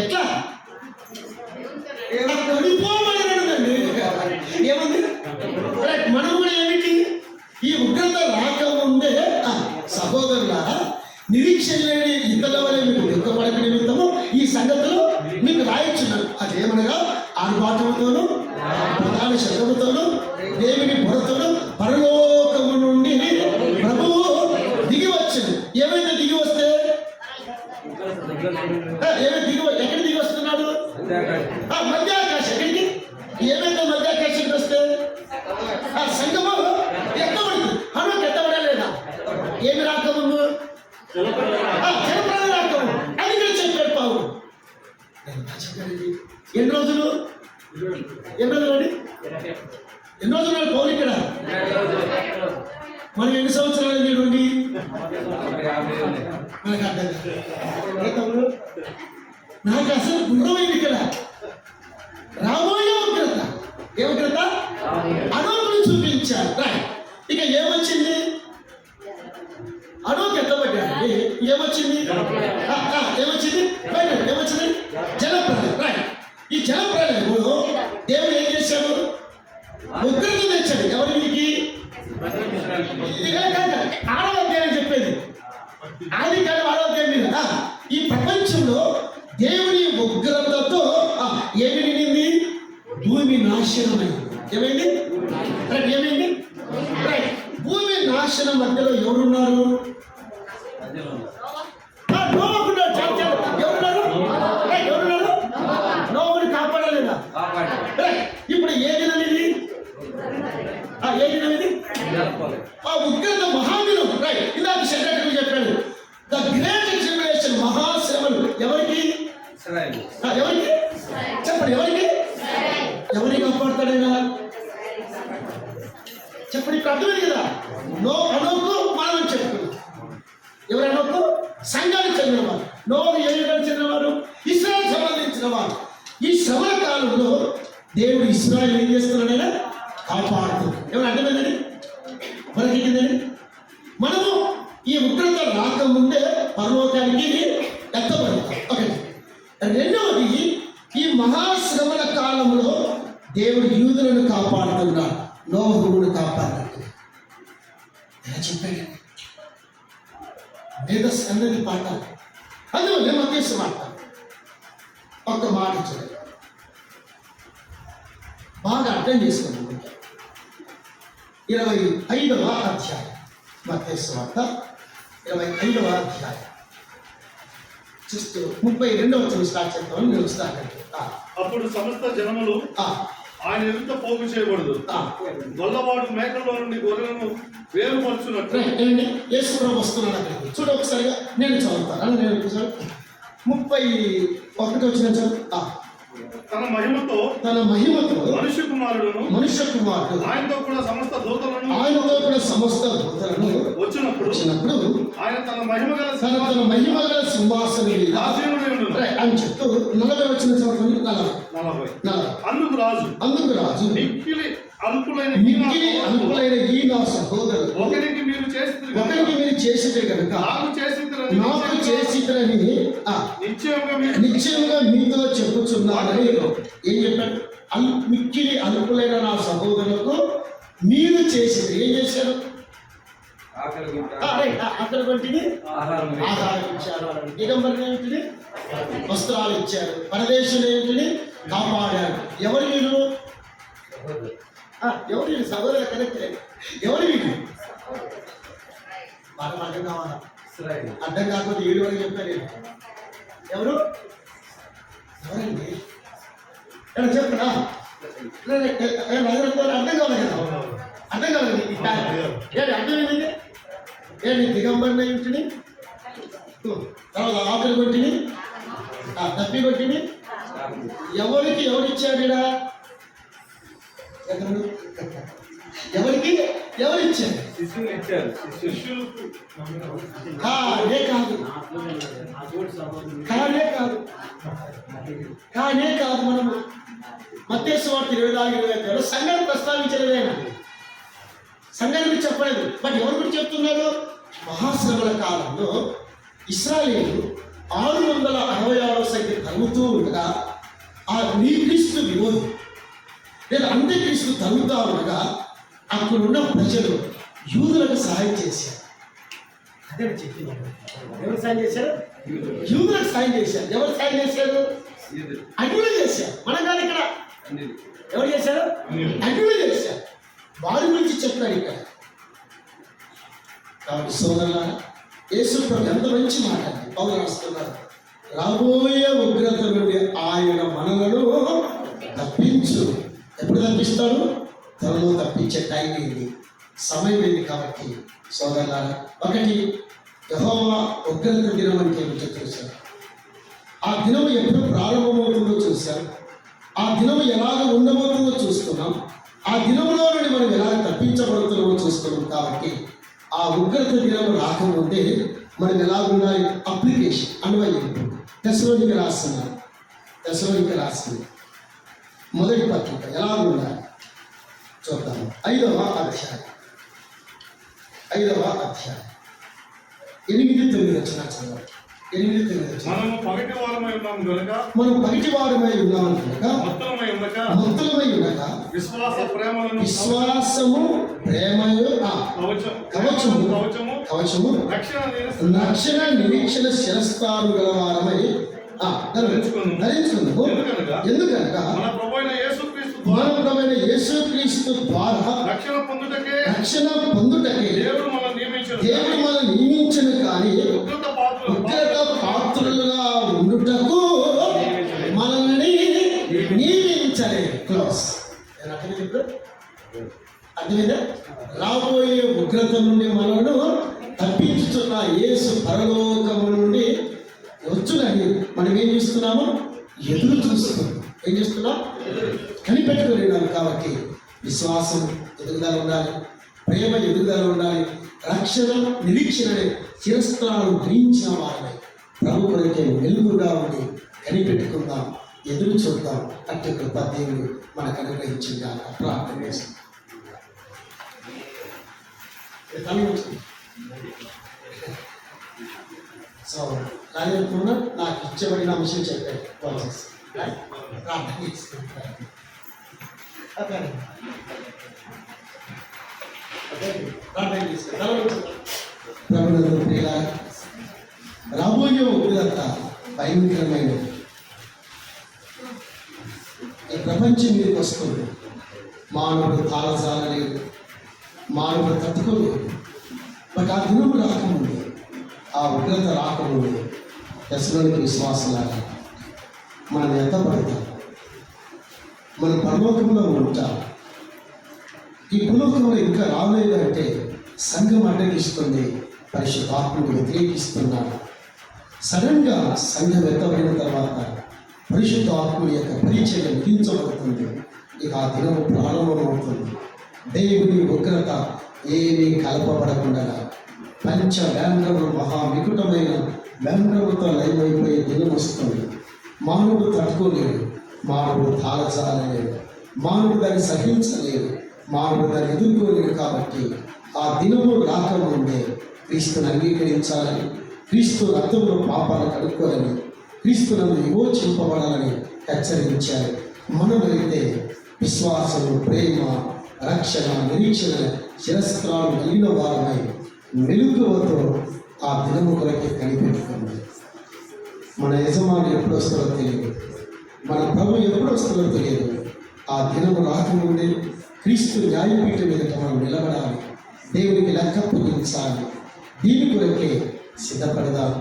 ఎట్లా పడిపోమన్నాడండి. ఏమంది? మనం కూడా ఏమిటి? ఈ ఉగ్రత రాకముందే సహోదరులారా నిరీక్షణ లేని ఇతరుల వల్ల మీకు దుఃఖపడక నిమిత్తము ఈ సంగతులు మీకు రాయించున్నాను. అదేమనగా ఆర్భాటముతోనూ ప్రధాన శబ్దముతోను దేవుని బుడతోను పరలోకము నుండి ప్రభువు దిగి వచ్చింది. ఏమైనా దిగి వస్తే ఎక్కడ దిగి వస్తున్నాడు? మధ్యాకాశం. ఎక్కడికి? ఏమైనా మధ్యాకాశానికి వస్తే సంగము ఎత్తబడింది. హనుమకు ఎత్తబడలేదా? ఏమి రాకముందు జలప్రళయం రాకము. అది కూడా చెప్పాడు పావులు. ఎన్ని రోజులు అండి? ఎన్ని రోజులు పౌలు ఇక్కడ? మనకి ఎన్ని సంవత్సరాలు చూడండి? మనకు అర్థం కాదు. నాకు అసలు గుర్రమైంది ఇక్కడ. రాబోయే ఉగ్రత. ఏ ఉగ్రత? అణువును చూపించారు. ఇక ఏమొచ్చింది? అణువుకి ఎత్తబడ్డాడు. ఏమొచ్చింది? ఏమొచ్చింది? జలప్రళయం. ఈ జలప్రళయంలో దేవుడు ఏం చేశాడు? ఉగ్రత తెచ్చాడు. ఎవరికి? 6వ అధ్యాయం చెప్పేది. ఆది కాలం 6వ అధ్యాయం మీద ఈ ప్రపంచంలో దేవుని ఉగ్రతతో ఏమి నిండింది? భూమి నాశనమైంది. ఏమైంది? ఏమైంది? భూమి నాశనం మధ్యలో ఎవరున్నారు? ఎవరున్నారు? నోవుని కాపాడలేదా? ఇప్పుడు ఏ దినం ఇది? ఏ దినం ఇది? ఉగ్రత మహాదినం. ఇందాక సెక్రటరీ చెప్పాడు. ద గ్రేట్ ట్రిబ్యులేషన్, మహాశ్రమలు ఎవరికి? ఎవరికి చెప్పండి? ఎవరికి కాపాడుతాడైనా చెప్పండి. ఇప్పుడు అర్థమైంది కదా? అనోకు మనం చెప్పుకున్నాం. ఎవరు అనోకు? సంఘానికి చెందినవారు. నోకు ఏ యుగానికి చెందినవారు? ఇశ్రాయేల్ సంబంధించిన వారు. ఈ శ్రమల కాలంలో దేవుడు ఇశ్రాయేల్ ఏం చేస్తున్నాడైనా కాపాడుతుంది. ఎవరు అర్థమైందండి? మనకి మనము ఈ ఉగ్రత రాకముందే పరలోకానికి ఎత్తబడతాం. ఒకటి. రెండవది, ఈ మహాశ్రమల కాలంలో దేవుడు యూదులను కాపాడుతున్నాడు. నోహును కాపాడుతున్నాడు. ఎలా చెప్పాడు? మేధస్సు అన్నది పాట. అందువల్ల మధ్యస్థ మాట ఒక మాట చూడండి, బాగా అర్థం చేసుకోండి. 25వ అధ్యాయం మత్తయి వార్త 25వ అధ్యాయం చూస్తూ 32వ వచనం స్టార్ట్ చేద్దామని నేను స్టార్ట్. అప్పుడు సమస్త జనములు ఆయన ఎదుట పోగు చేయకూడదు. గొల్లవాడు మేకల్లో నుండి గొర్రెలను వేరుపరచున్నట్టు. యేసు ప్రభు వస్తున్నాడు అక్కడికి. చూడ ఒకసారిగా నేను చదువుతాను. నేను 31వ వచనం చదువు. తన మహిమతో మనుష్య కుమారుడు ఆయనతో కూడా సమస్త దూతలను వచ్చినప్పుడు ఆయన తన మహిమ గల సింహాసనం అని చెప్తూ 40 వచ్చిన చదువుతుంది. 40 అందుకు రాజు మిక్కిలి అల్పులైన ఈ నా సహోదరులు ఒకరికి మీరు చేసితే కనుక నాకు చేసిరని నిశ్చయంగా మీతో చెప్పుచున్నారని ఏం చెప్పాడు? మిక్కిలి అల్పులైన నా సహోదరులకు మీరు చేసింది ఏం చేశారు? అక్కడ వంటిని ఆహారం ఇచ్చారు. దిగంబరిని ఏంటిని వస్త్రాలు ఇచ్చారు. పరదేశులు ఏంటిని కాపాడారు. ఎవరు వీళ్ళు? ఎవరు వీళ్ళు? సహోదరులు కరెక్ట్. ఎవరు వీళ్ళు? బాగా అర్థం కావాలా? అర్థం కాకపోతే 7 వరకు చెప్పారు. ఎవరు? ఎవరండి? చెప్పరా? అర్థం కావాలి కదా? అర్థం కావాలి. అర్థం ఏంటంటే ఏంటి? దిగంబరిని ఇంటిని, తర్వాత ఆకలి కొట్టిని, తప్పి కొట్టిని ఎవరిచ్చాడు? ఎవరిచ్చారు? కానే కాదు. మనము మత్తయి వార్త 24-25 సంఘాన్ని ప్రస్తావించలేదేనా? సంఘానికి చెప్పలేదు. బట్ ఎవరి గురించి చెప్తున్నారు? మహాశ్రమల కాలంలో ఇశ్రాయేలు 666 సంఖ్య తగ్గుతూ ఉండగా ఆ క్రీస్తు విరోధి లేదా అంత్యక్రీస్తు తగ్గుతూ ఉండగా అక్కడున్న ప్రజలు యూదులకు సహాయం చేశారు. అదే చెప్తున్నాను. ఎవరు సాయం చేశారు? యూదులకు సాయం చేశారు. ఎవరు సాయం చేశారు? అన్యులు చేశారు. మన కాదు ఇక్కడ ఎవరు చేశారు? అన్యులు చేశారు. వారి గురించి చెప్పాడు ఇక్కడ. కాబట్టి సోదరులారా, యేసు ప్రభు ఎంత మంచి మాట అండి. పౌలు రాస్తున్నారు, రాబోయే ఉగ్రత నుండి ఆయన మనలను తప్పించు. ఎప్పుడు తప్పిస్తాడు? త్వరలో తప్పించే టైం ఇది, సమయం ఇది. కాబట్టి సోదరులారా, ఒకటి, యెహోవా ఉగ్రత దినం అంటే ఏమిటో చూశారు. ఆ దినం ఎప్పుడు ప్రారంభమవుతుందో చూశారు. ఆ దినం ఎలాగ ఉండబోతుందో చూస్తున్నాం. ఆ దినంలో నుండి మనం ఎలాగ తప్పించబడుతున్నామో చూస్తున్నాం. కాబట్టి ఆ ఉగ్రత దినం రాకముందే మనం ఎలా ఉండాలి? అప్లికేషన్, అన్వయం. తెస్సలోనికీయులకు రాసిన మొదటి పత్రిక ఎలా ఉండాలి చూద్దాము. 5వ అధ్యాయం 8-9 వచ్చిన చదవండి. 8-9 మనము పగటి వారమై ఉన్నాము గనుక మనం పగటి వారమై ఉన్నాము కనుక మొత్తమై ఉండక విశ్వాసము ప్రేమయు కవచము రక్షణ నిరీక్షణ శిరస్త్రాలు గలవారమై ధరించుకుందాము. ఎందుకనగా మన ప్రభువైన యేసుక్రీస్తు ద్వారా రక్షణ పొందుటకే దేవుడు మనల్ని నియమించను. కానీ ఉగ్రత పాత్రులుగా ఉండుటకు మనల్ని నియమించలేదు. క్లోజ్. అర్థమైందా? రాబోయే ఉగ్రత నుండి మనను తప్పించుతున్న యేసు పరలోకము నుండి వచ్చునని మనం ఏం చేస్తున్నాము? ఎదురు చూస్తున్నాం. ఏం చేస్తున్నాం? కనిపెట్టుకోలేము. కాబట్టి విశ్వాసం ఎదుగుదల ఉండాలి, ప్రేమ ఎదుగుదల ఉండాలి, రక్షణ నిరీక్షణ చిరస్త్రాలు ధరించిన వారిని ప్రభు కొరకే వెలుగుగా ఉండి కనిపెట్టుకుందాం, ఎదురు చూద్దాం. అట్టి కృప దేవుడు మనకు అనుగ్రహించిందా? ప్రార్థన చేస్తాం. సో రాజకున్నా నాకు ఇచ్చబడిన అంశం చెప్పాడు. ప్రార్థన చేసుకుంటాను. రాబోయే ఉగ్రత భయంకరమైనది. ఈ ప్రపంచం మీదకి వస్తుంది. మానవుడు తాళజాలలేదు, మానవుడు తట్టుకోలేదు. బట్ ఆ దినం రాకముందు, ఆ ఉగ్రత రాకముందు దశలోనికి విశ్వాసలాగా మనం ఎత్తపడతాం. మన పరలోకంలో ఉంటాం. ఈ భూలోకంలో ఇంకా రాలేదు అంటే సంఘం అడ్డగిస్తుంది, పరిశుద్ధాత్మను వ్యతిరేకిస్తున్నాడు. సడన్గా సంఘం ఎత్తబడిన తర్వాత పరిశుద్ధాత్ముడి యొక్క పరిచయం ముగించబడుతుంది. ఇక ఆ దినం ప్రారంభమవుతుంది. దేవుని ఉగ్రత ఏమీ కలపబడకుండా పంచ వ్యాంధ్రములు మహావికుటమైన వ్యాంధ్రములతో లయమైపోయే దినం వస్తుంది. మానవుడు తట్టుకోలేడు, మానవుడు తాళజాలలేడు, మానవుడు దాన్ని సహించలేడు, మానవుడు దాన్ని ఎదుర్కోలేడు. కాబట్టి ఆ దినము రాకముందే క్రీస్తుని అంగీకరించాలని, క్రీస్తు రక్తంలో పాపాలు కడుక్కోవాలని, క్రీస్తునందు విమోచింపబడాలని హెచ్చరించారు. మనమైతే విశ్వాసము, ప్రేమ, రక్షణ, నిరీక్షణ శిరస్త్రాలు కలిగిన వారమై మెలుగువతో ఆ దినము కొరకే కనిపెట్టుకుంది. మన యజమాని ఎప్పుడు వస్తారో తెలియదు, మన ప్రభు ఎప్పుడు వస్తారో తెలియదు. ఆ దినము రాకముందే క్రీస్తు న్యాయపీఠం మీద మనం నిలబడాలి, దేవునికి లెక్క పొందించాలి. దీని కొరకే సిద్ధపడదాం.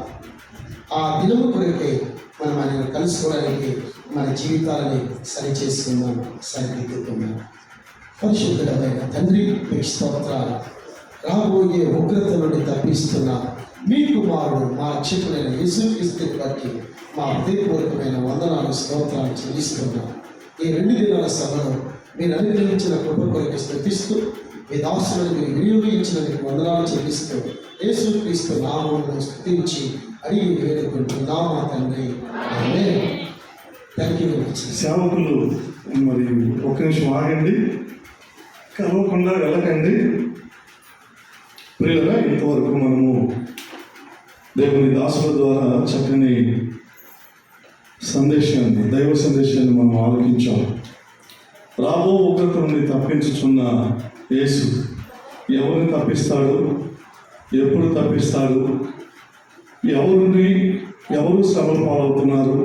ఆ దినము కొరకే మనం ఆయన కలుసుకోవడానికి మన జీవితాలని సరిచేసుకుందాం, సరిదిద్దుకుందాం. పరిశుద్ధమైన తండ్రి, మీకు స్తోత్రాలు. రాబోయే ఉగ్రత నుండి తప్పిస్తున్న మీ కుమారుడు మా రక్షకుడైన యేసుక్రీస్తుని బట్టి మా హృదయపూర్వకమైన వందనాలు, స్తోత్రాలు చెల్లిస్తున్నాం. ఈ 2 దినాల సభలో మీరు అనుగ్రహించిన కృప కొరకు స్తుతిస్తూ, మీ దాసులను మీరు వినియోగించినందుకు వందనాలు చెల్లిస్తూ, యేసుక్రీస్తు నామమును స్తుతించి అడిగి వేడుకుంటున్నాము తండ్రి. ఆమేన్. Thank you. సేవకులు మరి ఒక నిమిషం ఆగండి, కలవకుండా వెళ్ళకండి. ప్రియులరా, ఇంతవరకు మనము దేవుని దాసుల ద్వారా చక్కని సందేశాన్ని, దైవ సందేశాన్ని మనం ఆలోచించాం. రాబో ఉగ్రత నుండి తప్పించుచున్న యేసు ఎవరిని తప్పిస్తాడు, ఎప్పుడు తప్పిస్తాడు, ఎవరు శ్రమలు పాలవుతున్నారు,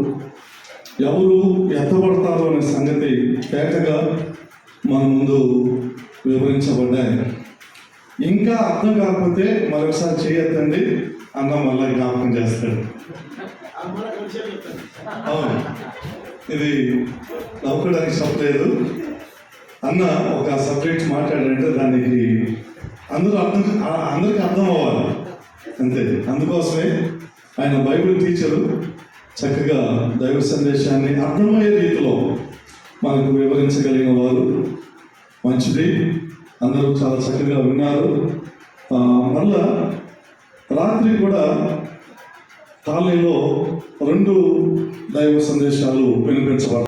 ఎవరు ఎత్తబడతారో అనే సంగతి తేటగా మన ముందు వివరించబడ్డాయి. ఇంకా అర్థం కాకపోతే మరొకసారి చేయొద్దండి, అన్న మళ్ళీ జ్ఞాపకం చేస్తాడు. అవును, ఇది నవ్వుకోవడానికి చెప్పలేదు. అన్న ఒక సబ్జెక్ట్ మాట్లాడారంటే దానికి అందరికీ అర్థం అవ్వాలి అంతే. అందుకోసమే ఆయన బైబిల్ టీచరు చక్కగా దైవ సందేశాన్ని అర్థమయ్యే రీతిలో మనకు వివరించగలిగిన వారు. మంచిది, అందరూ చాలా చక్కగా విన్నారు. మళ్ళా రాత్రి కూడా కాలనీలో 2 దైవ సందేశాలు వినిపించబడతాయి.